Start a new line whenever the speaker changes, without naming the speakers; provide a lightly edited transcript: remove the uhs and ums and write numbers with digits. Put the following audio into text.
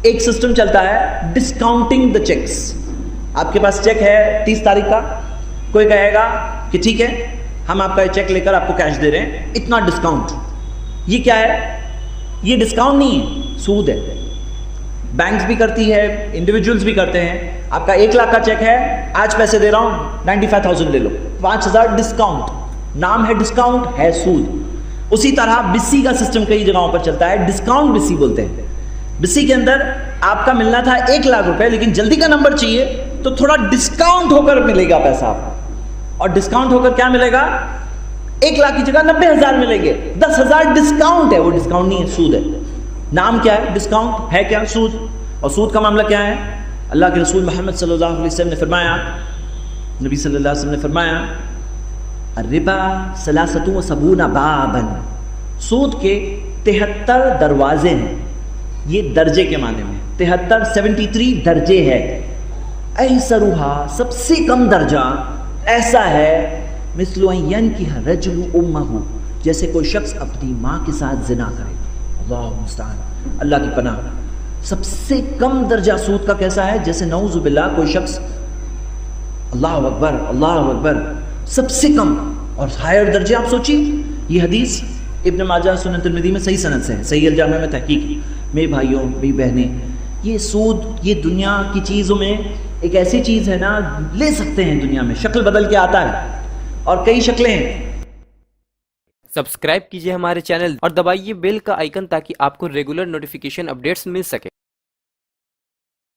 ایک سسٹم چلتا ہے ڈسکاؤنٹنگ دا چیکس. آپ کے پاس چیک ہے 30 تاریخ کا, کوئی کہے گا کہ ٹھیک ہے ہم آپ کا یہ چیک لے کر آپ کو کیش دے رہے ہیں, اتنا ڈسکاؤنٹ. یہ کیا ہے؟ یہ ڈسکاؤنٹ نہیں ہے, سود ہے. بینکس بھی کرتی ہے, انڈیویجولز بھی کرتے ہیں. آپ کا 1 لاکھ کا چیک ہے, آج پیسے دے رہا ہوں 95,000 لے لو, 5,000 ڈسکاؤنٹ. نام ہے ڈسکاؤنٹ, ہے سود. اسی طرح بسی کا سسٹم کئی جگہوں پر چلتا ہے, ڈسکاؤنٹ بسی بولتے ہیں. بسی کے اندر آپ کا ملنا تھا 1 لاکھ روپے, لیکن جلدی کا نمبر چاہیے تو تھوڑا ڈسکاؤنٹ ہو کر ملے گا پیسہ آپ کو. اور ڈسکاؤنٹ ہو کر کیا ملے گا؟ 1 لاکھ کی جگہ 90,000 ملیں گے. 10,000 ڈسکاؤنٹ ہے, وہ ڈسکاؤنٹ نہیں ہے, سود ہے. نام کیا ہے؟ ڈسکاؤنٹ. ہے کیا؟ سود. اور سود کا معاملہ کیا ہے؟ اللہ کے رسول محمد صلی اللہ علیہ وسلم نے فرمایا, نبی صلی اللہ علیہ وسلم نے فرمایا, الربا 73 بابا, سود کے 73 دروازے ہیں. یہ درجے کے معنی میں 73 درجے ہے. ایسرھا, سب سے کم درجہ ایسا ہے, مثل ان ينكح الرجل امه, جیسے کوئی شخص اپنی ماں کے ساتھ زنا کرے. اللہ المستعان, اللہ کی پناہ. سب سے کم درجہ سود کا کیسا ہے؟ جیسے نعوذ باللہ کوئی شخص, اللہ اکبر اللہ اکبر, سب سے کم. اور ہائر درجے آپ سوچیے, یہ حدیث ابن ماجہ سنن ترمذی میں صحیح سند سے ہے, صحیح الجامع میں تحقیق. میرے بھائیوں میری بہنیں, یہ سود یہ دنیا کی چیزوں میں ایک ایسی چیز ہے نا, لے سکتے ہیں دنیا میں, شکل بدل کے آتا ہے اور کئی شکلیں ہیں.
سبسکرائب کیجئے ہمارے چینل اور دبائیے بیل کا آئیکن تاکہ آپ کو ریگولر نوٹیفیکیشن اپڈیٹس مل سکے.